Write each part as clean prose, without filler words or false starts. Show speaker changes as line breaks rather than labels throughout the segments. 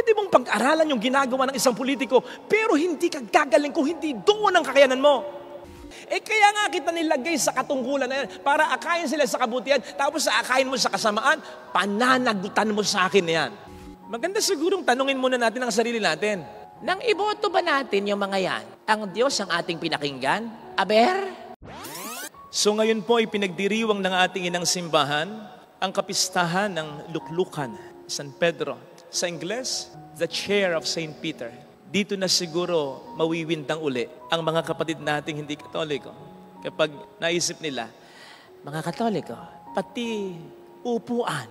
Pwede mong pag-aralan yung ginagawa ng isang politiko, pero hindi ka gagaling kung hindi doon ang kakayanan mo. Kaya nga kita nilagay sa katungkulan na yan, para akayin sila sa kabutihan, tapos sa akayin mo sa kasamaan, pananagutan mo sa akin na yan. Maganda sigurong tanungin muna natin ang sarili natin.
Nang iboto ba natin yung mga yan, ang Diyos ang ating pinakinggan? Aber?
So ngayon po ay pinagdiriwang ng ating inang simbahan ang kapistahan ng luklukan, San Pedro. Sa Ingles, the chair of St. Peter. Dito na siguro mawiwintang uli ang mga kapatid nating hindi Katoliko. Kapag naisip nila,
Mga Katoliko, pati upuan,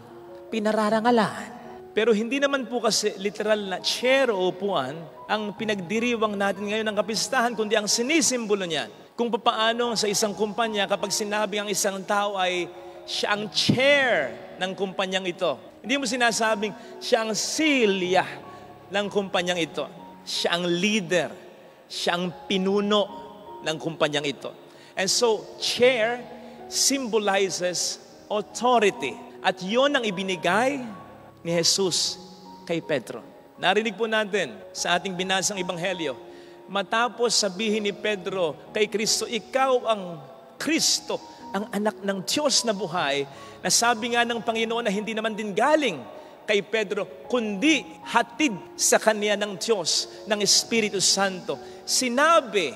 pinararangalan.
pero hindi naman po kasi literal na chair o upuan ang pinagdiriwang natin ngayon ng kapistahan, kundi ang sinisimbolo niyan. Kung papaano sa isang kumpanya kapag sinabi ang isang tao ay siya ang chair ng kumpanyang ito. Hindi mo sinasabing siya ang silya ng kumpanyang ito. Siya ang leader. Siya ang pinuno ng kumpanyang ito. And so, chair symbolizes authority. At yon ang ibinigay ni Jesus kay Pedro. Narinig po natin sa ating binasang ebanghelyo, matapos sabihin ni Pedro kay Kristo, ikaw ang Kristo, ang anak ng Diyos na buhay, na sabi nga ng Panginoon na hindi naman din galing kay Pedro, kundi hatid sa kanya ng Diyos, ng Espiritu Santo. Sinabi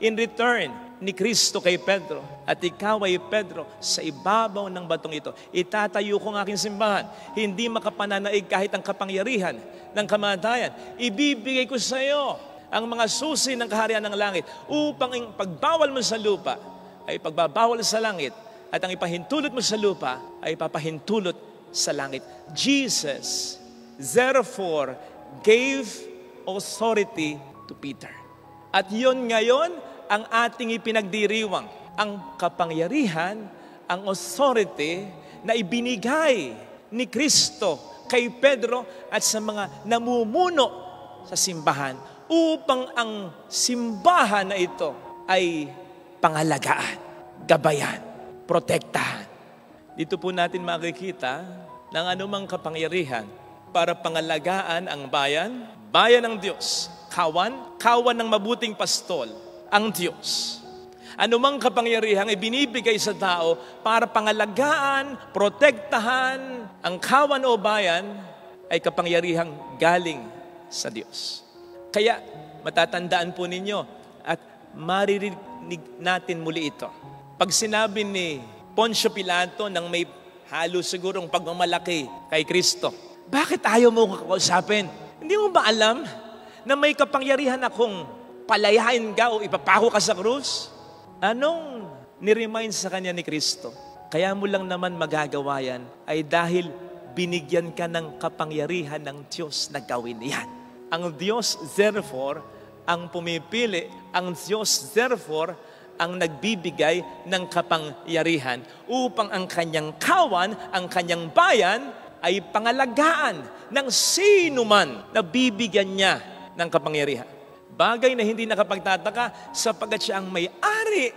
in return ni Kristo kay Pedro, at ikaw ay Pedro, sa ibabaw ng batong ito, itatayo ko ang aking simbahan. Hindi makapananaig kahit ang kapangyarihan ng kamatayan. Ibibigay ko sa iyo ang mga susi ng kaharian ng langit, upang ang pagbawal mo sa lupa ay pagbabawal sa langit, at ang ipahintulot mo sa lupa ay papahintulot sa langit. Jesus, therefore, gave authority to Peter. At yon ngayon ang ating ipinagdiriwang, ang kapangyarihan, ang authority na ibinigay ni Kristo kay Pedro at sa mga namumuno sa simbahan, upang ang simbahan na ito ay pangalagaan, gabayan, protektahan. Dito po natin makikita ng anumang kapangyarihan para pangalagaan ang bayan, bayan ng Diyos, kawan ng mabuting pastol, ang Diyos. Anumang kapangyarihang ibinibigay sa tao para pangalagaan, protektahan ang kawan o bayan ay kapangyarihang galing sa Diyos. Kaya matatandaan po ninyo at maririnig natin muli ito. Pag sinabi ni Poncio Pilato nang may halos sigurong pagmamalaki kay Kristo, bakit ayaw mo kakausapin? Hindi mo ba alam na may kapangyarihan akong palayain ka o ipapako ka sa krus? Anong ni-remind sa kanya ni Kristo? Kaya mo lang naman magagawa yan ay dahil binigyan ka ng kapangyarihan ng Diyos na gawin yan. Ang Diyos, therefore, ang pumipili. Ang Diyos, therefore, ang nagbibigay ng kapangyarihan upang ang kanyang kawan, ang kanyang bayan, ay pangalagaan ng sino man na bibigyan niya ng kapangyarihan. Bagay na hindi nakapagtataka sapagkat siya ang may-ari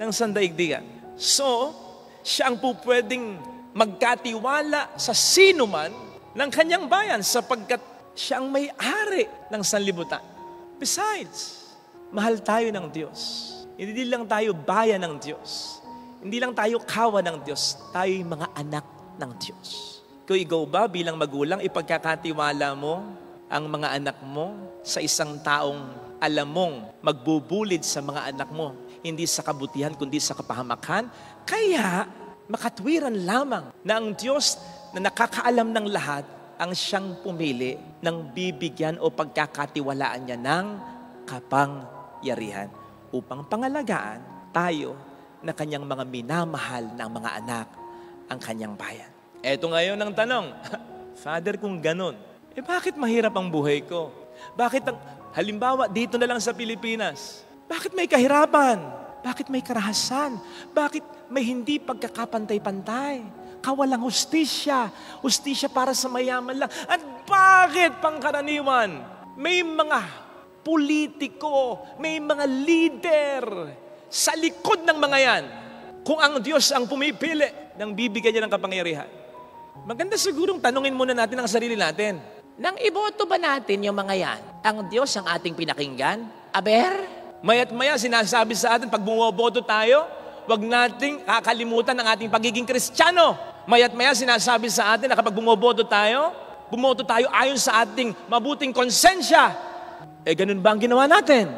ng sandaigdigan. So, siya ang pwedeng magkatiwala sa sino man ng kanyang bayan sapagkat siya ang may-ari ng sanlibutan. Besides, mahal tayo ng Diyos. Hindi lang tayo bayan ng Diyos. Hindi lang tayo kawan ng Diyos. Tayo'y mga anak ng Diyos. Kung ikaw ba bilang magulang, ipagkakatiwala mo ang mga anak mo sa isang taong alam mong magbubulid sa mga anak mo, hindi sa kabutihan kundi sa kapahamakan, kaya makatwiran lamang na ang Diyos na nakakaalam ng lahat ang siyang pumili ng bibigyan o pagkakatiwalaan niya ng kapangyarihan upang pangalagaan tayo na kanyang mga minamahal ng mga anak ang kanyang bayan. Eto ngayon ang tanong, Father, kung ganun, bakit mahirap ang buhay ko? Bakit halimbawa, dito na lang sa Pilipinas, bakit may kahirapan? Bakit may karahasan? Bakit may hindi pagkakapantay-pantay? Kawalang hustisya. Hustisya para sa mayaman lang. At bakit pangkaraniwan? May mga politiko, may mga leader sa likod ng mga yan. Kung ang Diyos ang pumipili ng bibigyan niya ng kapangyarihan. Maganda sigurong tanungin muna natin ang sarili natin.
Nang iboto ba natin yung mga yan, ang Diyos ang ating pinakinggan? Aber?
Maya't maya sinasabi sa atin, pag bumoboto tayo, wag nating kakalimutan ang ating pagiging Kristiyano. Maya't maya sinasabi sa atin na kapag bumoboto tayo ayon sa ating mabuting konsensya. Ganun ba ang ginawa natin?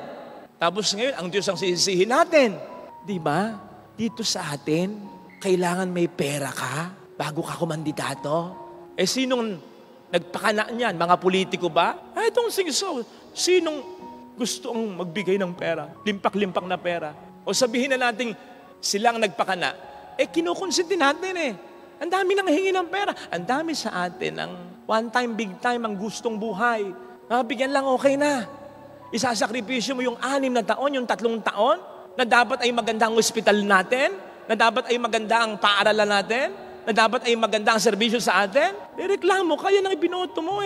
Tapos ngayon, ang Diyos ang sisisihin natin. Di ba? Dito sa atin, kailangan may pera ka bago ka kumandidato. Sinong nagpakana niyan? Mga politiko ba? I don't think so. Sinong gusto ang magbigay ng pera? Limpak-limpak na pera. O sabihin na natin, silang nagpakana. Kinukonsinti natin Ang dami nang hingi ng pera. Ang dami sa atin ang one time, big time, ang gustong buhay. Bigyan lang okay na. Isasakripisyo mo yung 6 na taon, yung 3 taon, na dapat ay maganda ang ospital natin, na dapat ay maganda ang paaralan natin, na dapat ay maganda ang serbisyo sa atin. Reklamo, kaya nang ibinoto mo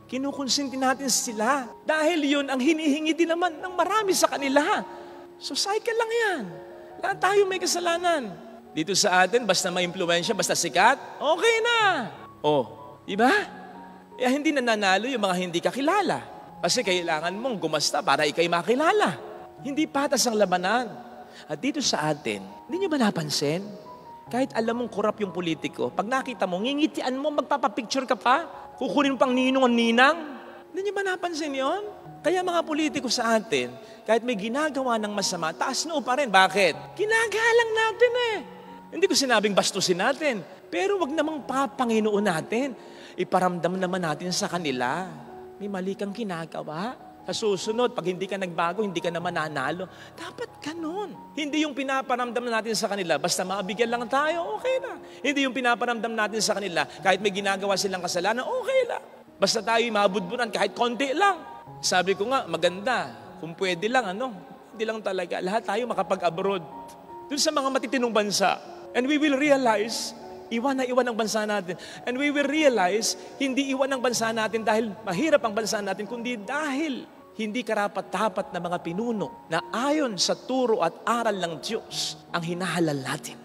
Kinukonsinti natin sila. Dahil yun ang hinihingi din naman ng marami sa kanila. So cycle lang yan. Lahat tayo may kasalanan. Dito sa atin, basta ma-impluwensya, basta sikat, okay na. Diba? Hindi nananalo yung mga hindi kakilala. Kasi kailangan mong gumasta para ikay makilala. Hindi patas ang labanan. At dito sa atin, hindi nyo ba napansin? Kahit alam mong korap yung politiko, pag nakita mo, ngingitian mo, magpapapicture ka pa, kukunin pang ninong ang ninang. Hindi nyo ba napansin yon? Kaya mga politiko sa atin, kahit may ginagawa ng masama, taas noo pa rin. Bakit? Ginagalang natin Hindi ko sinabing bastusin natin, pero wag namang Panginoon natin. Iparamdam naman natin sa kanila. May mali kang ginagawa. Sa susunod, pag hindi ka nagbago, hindi ka naman nanalo. Dapat ganun. Hindi yung pinaparamdam natin sa kanila, basta mabigyan lang tayo, okay na. Hindi yung pinaparamdam natin sa kanila, kahit may ginagawa silang kasalanan, okay lang. Basta tayo mabudbunan kahit konti lang. Sabi ko nga, maganda. Kung pwede lang, hindi lang talaga. Lahat tayo makapag-abroad. Dun sa mga matitinong bansa. And we will realize, iwan na iwan ang bansa natin. And we will realize, hindi iwan ang bansa natin dahil mahirap ang bansa natin, kundi dahil hindi karapat-dapat na mga pinuno na ayon sa turo at aral ng Diyos ang hinahalal natin.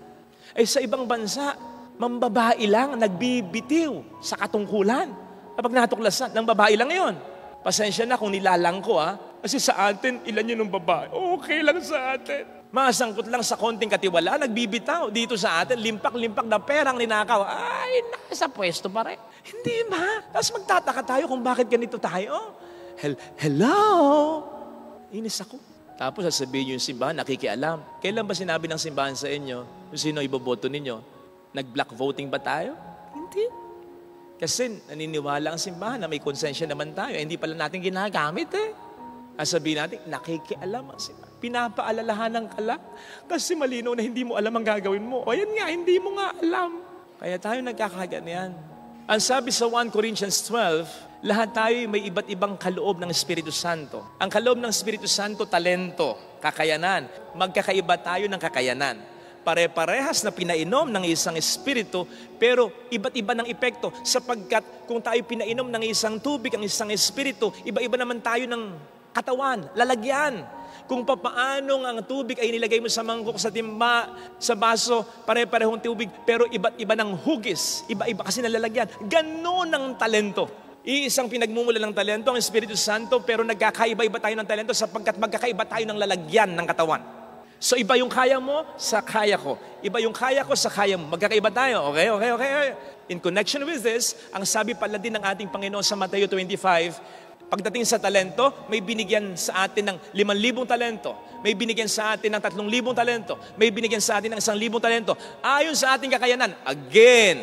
Sa ibang bansa, mambabae lang nagbibitiw sa katungkulan. Kapag natuklasan, ng babae lang yon. Pasensya na kung nilalang ko kasi sa atin, ilan yun ng babae? Okay lang sa atin. Masangkot lang sa konting katiwala, nagbibitaw. Dito sa atin, limpak-limpak na perang ninakaw. Ay, nasa pwesto pa rin. Hindi ba? Tapos magtataka tayo kung bakit ganito tayo. Hello? Inis ako. Tapos sasabihin yung simbahan, nakikialam. Kailan ba sinabi ng simbahan sa inyo kung sino iboboto ninyo? Nag-block voting ba tayo? Hindi. Kasi naniniwala ang simbahan na may konsensya naman tayo. Hindi pala natin ginagamit Sabihin natin, nakikialam ang simbahan. Pinapaalalahanan ka lang kasi malinaw na hindi mo alam ang gagawin mo. O yan nga, hindi mo nga alam. Kaya tayo nagkakaganyan. Ang sabi sa 1 Corinthians 12, lahat tayo may iba't ibang kaloob ng Espiritu Santo. Ang kaloob ng Espiritu Santo, talento, kakayanan. Magkakaiba tayo ng kakayanan. Pare-parehas na pinainom ng isang espiritu, pero iba't iba ng epekto. Sapagkat kung tayo pinainom ng isang tubig, ang isang espiritu, iba-iba naman tayo ng katawan, lalagyan. Kung papaano ang tubig ay nilagay mo sa mangkok, sa timba, sa baso, pare-parehong tubig, pero iba't iba ng hugis, iba-iba kasi nalalagyan. Ganon ang talento. Iisang pinagmumula ng talento, ang Espiritu Santo, pero nagkakaiba-iba tayo ng talento sapagkat magkakaiba tayo ng lalagyan ng katawan. So iba yung kaya mo sa kaya ko. Iba yung kaya ko sa kaya mo. Magkakaiba tayo. Okay. In connection with this, ang sabi pala din ng ating Panginoon sa Mateo 25, pagdating sa talento, may binigyan sa atin ng 5,000 talento. May binigyan sa atin ng 3,000 talento. May binigyan sa atin ng 1,000 talento. Ayon sa ating kakayanan. Again,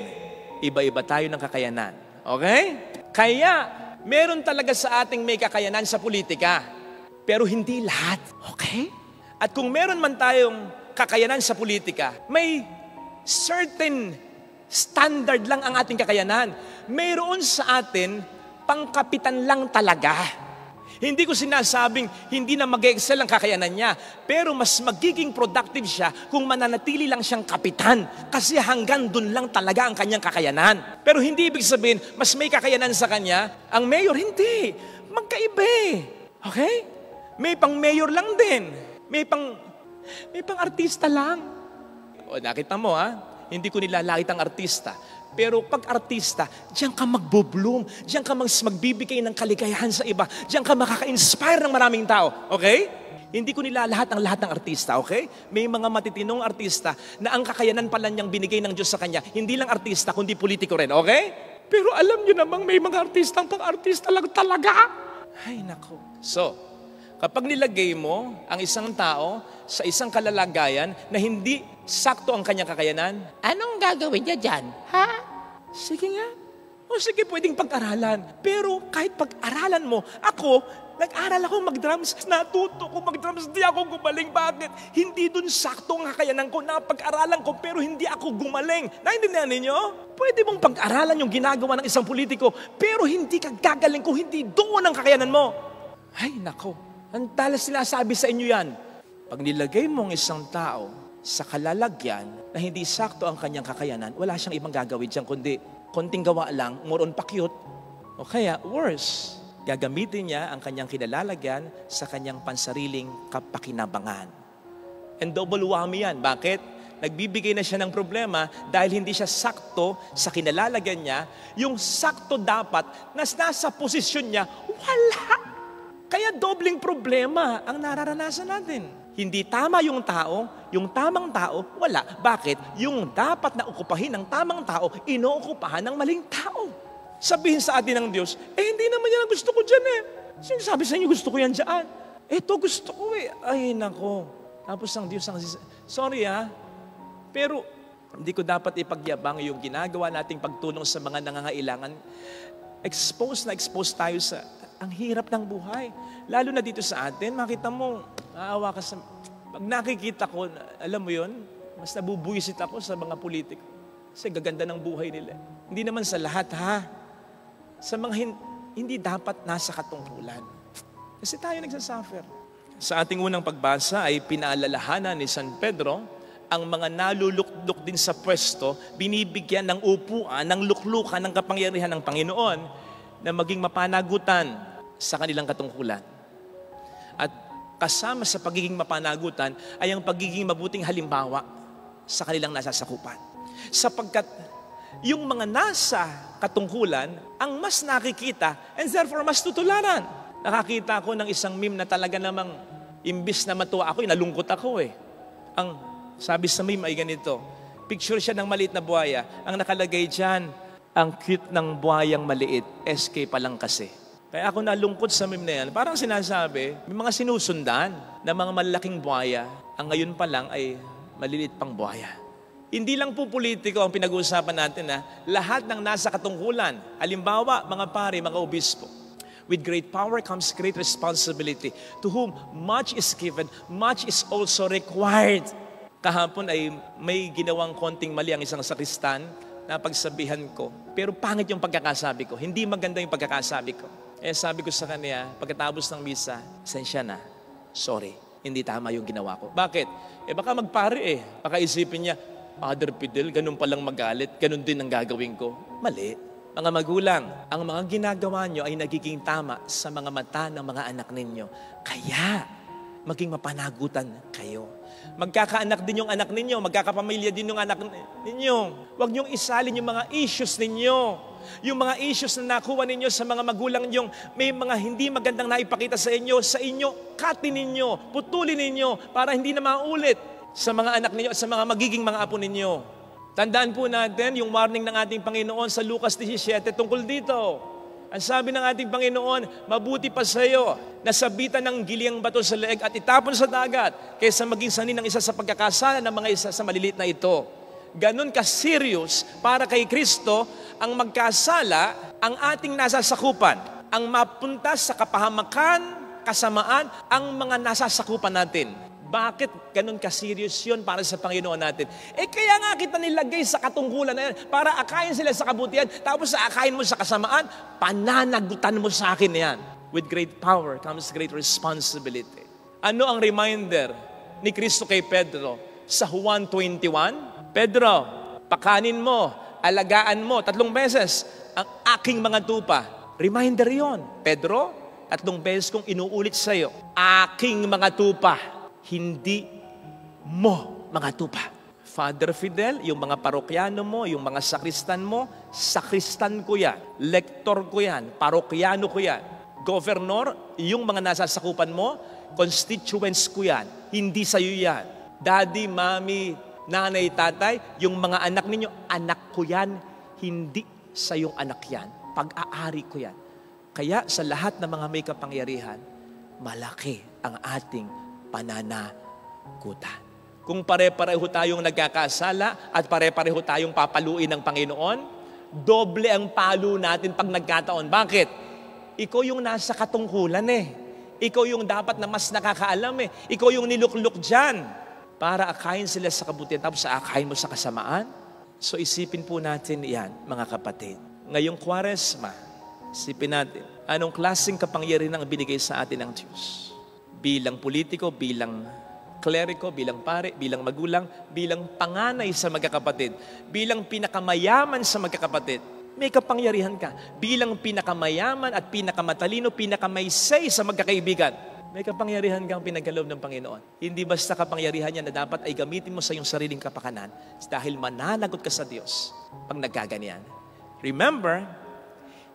iba-iba tayo ng kakayanan. Okay? Kaya, meron talaga sa ating may kakayanan sa politika. Pero hindi lahat. Okay? At kung meron man tayong kakayanan sa politika, may certain standard lang ang ating kakayanan. Mayroon sa atin pangkapitan lang talaga. Hindi ko sinasabing hindi na mag-excel ang kakayanan niya, pero mas magiging productive siya kung mananatili lang siyang kapitan kasi hanggang dun lang talaga ang kanyang kakayanan. Pero hindi ibig sabihin, mas may kakayanan sa kanya, ang mayor, hindi. Magkaiba. Okay? May pang mayor lang din. May pang artista lang. O, nakita mo hindi ko nilalait ang artista. Pero pag artista, diyan ka magbo-bloom, diyan ka magbibigay ng kaligayahan sa iba, diyan ka makaka-inspire ng maraming tao. Okay? Hindi ko nilalahat ang lahat ng artista, okay? May mga matitinong artista na ang kakayanan pala niyang binigay ng Diyos sa kanya, hindi lang artista, kundi politiko rin, okay? Pero alam niyo namang may mga artistang pang-artista lang talaga. Ay, nako. So, kapag nilagay mo ang isang tao sa isang kalalagayan na hindi sakto ang kanyang kakayanan,
Anong gagawin niya dyan? Ha?
sige nga. O sige, pwedeng pag-aralan. Pero kahit pag-aralan mo, ako, nag-aral ako mag-drums, natuto ko mag-drums, di ako gumaling. Bakit? Hindi dun sakto ang kakayanan ko, napag-aralan ko, pero hindi ako gumaling. Naintindihan ninyo? Pwede mong pag-aralan yung ginagawa ng isang politiko, pero hindi ka gagaling kung hindi doon ang kakayanan mo. Ay, nako. Antalas sinasabi sa inyo yan. Pag nilagay mo ang isang tao sa kalalagyan na hindi sakto ang kanyang kakayanan, wala siyang ibang gagawin dyan, kundi konting gawa lang, more on pa-cute, o kaya worse, gagamitin niya ang kanyang kinalalagyan sa kanyang pansariling kapakinabangan. And double whammy yan. Bakit? Nagbibigay na siya ng problema dahil hindi siya sakto sa kinalalagyan niya. Yung sakto dapat na nasa posisyon niya, wala. Kaya dobling problema ang nararanasan natin. Hindi tama yung tao, yung tamang tao, wala. Bakit? Yung dapat na okupahin ng tamang tao, inookupahan ng maling tao. Sabihin sa atin ng Diyos, hindi naman yan ang gusto ko dyan eh. Sinasabi sa inyo, gusto ko yan dyan. Ito gusto ko eh. Ay, nako. Tapos ang Diyos ang sorry pero hindi ko dapat ipagyabang yung ginagawa nating pagtulong sa mga nangangailangan. Expose tayo sa ang hirap ng buhay. Lalo na dito sa atin, makita mo, maawa ka sa... Pag nakikita ko, alam mo yun, mas nabubuisit ako sa mga politiko. Kasi gaganda ng buhay nila. Hindi naman sa lahat, sa mga hindi dapat nasa katungkulan. Kasi tayo nagsasuffer. Sa ating unang pagbasa ay pinaalalahanan ni San Pedro ang mga nalulukluk din sa pwesto, binibigyan ng upuan, ng luklukan, ng kapangyarihan ng Panginoon na maging mapanagutan sa kanilang katungkulan. At kasama sa pagiging mapanagutan ay ang pagiging mabuting halimbawa sa kanilang nasasakupan. Sapagkat yung mga nasa katungkulan ang mas nakikita and therefore mas tutularan. Nakakita ko ng isang meme na talaga namang imbis na matuwa ako, nalungkot ako eh. Ang sabi sa meme ay ganito, picture siya ng maliit na buhaya. Ang nakalagay dyan, ang cute ng buhayang maliit, SK pa lang kasi. Kaya ako nalungkot sa meme na yan. Parang sinasabi, may mga sinusundan na mga malaking buhaya, ang ngayon pa lang ay maliliit pang buhaya. Hindi lang po politiko ang pinag-uusapan natin lahat ng nasa katungkulan. Halimbawa, mga pare, mga obispo. With great power comes great responsibility. To whom much is given, much is also required. Kahapon ay may ginawang konting mali ang isang sakristan na pagsabihan ko. Pero pangit yung pagkakasabi ko. Hindi maganda yung pagkakasabi ko. Sabi ko sa kanya, pagkatapos ng misa, sensya na, sorry, hindi tama yung ginawa ko. Bakit? Baka magpare Baka isipin niya, Father Fidel, ganun palang magalit, ganun din ang gagawin ko. Mali. Mga magulang, ang mga ginagawa nyo ay nagiging tama sa mga mata ng mga anak ninyo. Kaya, maging mapanagutan kayo. Magkakaanak din yung anak ninyo, magkakapamilya din yung anak ninyo. Huwag niyong isalin yung mga issues ninyo. Yung mga issues na nakuha ninyo sa mga magulang niyong may mga hindi magandang naipakita sa inyo, katin ninyo, putulin ninyo para hindi na maulit sa mga anak ninyo at sa mga magiging mga apo ninyo. Tandaan po natin yung warning ng ating Panginoon sa Lucas 17 tungkol dito. Ang sabi ng ating Panginoon, mabuti pa sa iyo na sabitan ng giliang bato sa leeg at itapon sa dagat kaysa maging sanhi ng isa sa pagkakasala ng mga isa sa maliliit na ito. Ganon ka-serious para kay Kristo ang magkasala ang ating nasasakupan, ang mapunta sa kapahamakan, kasamaan, ang mga nasasakupan natin. Bakit ganun ka-serious yun para sa Panginoon natin? Kaya nga kita nilagay sa katungkulan na yan para akayin sila sa kabutihan, tapos akayin mo sa kasamaan, pananagutan mo sa akin yan. With great power comes great responsibility. Ano ang reminder ni Kristo kay Pedro sa Juan 21? Pedro, pakanin mo, alagaan mo 3 beses ang aking mga tupa. Reminder yon. Pedro, 3 beses kong inuulit sa iyo, aking mga tupa. Hindi mo mga tupa. Father Fidel, yung mga parokyano mo, yung mga sakristan mo, sakristan ko yan. Lektor ko yan. Parokyano ko yan. Governor, yung mga nasasakupan mo, constituents ko yan. Hindi sa'yo yan. Daddy, mami, nanay, tatay, yung mga anak ninyo, anak ko yan. Hindi sa yung anak yan. Pag-aari ko yan. Kaya sa lahat ng mga may kapangyarihan, malaki ang ating pananagutan. Kung pare-pareho tayong nagkakasala at pare-pareho tayong papaluin ng Panginoon, doble ang palo natin pag nagkataon. Bakit? Ikaw yung nasa katungkulan eh. Ikaw yung dapat na mas nakakaalam eh. Ikaw yung nilukluk dyan para akayin sila sa kabutihan tapos akayin mo sa kasamaan. So isipin po natin yan, mga kapatid. Ngayong Kwaresma, isipin natin, anong klaseng kapangyarihan ang binigay sa atin ng Diyos? Bilang politiko, bilang kleriko, bilang pare, bilang magulang, bilang panganay sa magkakapatid, bilang pinakamayaman sa magkakapatid, may kapangyarihan ka. Bilang pinakamayaman at pinakamatalino, pinakamaysay sa magkakaibigan, may kapangyarihan kang pinagkaloob ng Panginoon. Hindi basta kapangyarihan niya na dapat ay gamitin mo sa iyong sariling kapakanan dahil mananagot ka sa Diyos pag nagkaganyan. Remember,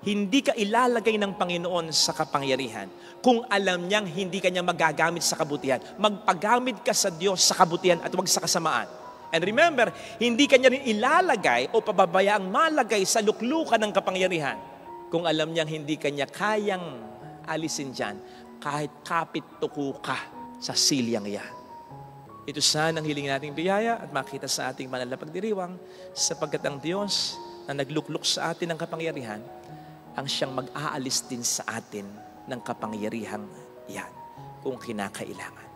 hindi ka ilalagay ng Panginoon sa kapangyarihan kung alam niyang hindi ka niya magagamit sa kabutihan. Magpagamit ka sa Diyos sa kabutihan at huwag sa kasamaan. And remember, hindi ka niya rin ilalagay o pababayaang malagay sa luklukan ng kapangyarihan kung alam niyang hindi ka niya kayang alisin dyan kahit kapit tuko ka sa silyang yan. Ito sana ang hiling nating biyaya at makita sa ating banal na pagdiriwang sapagkat ang Diyos na naglukluk sa atin ng kapangyarihan ang siyang mag-aalis din sa atin ng kapangyarihang yan kung kinakailangan.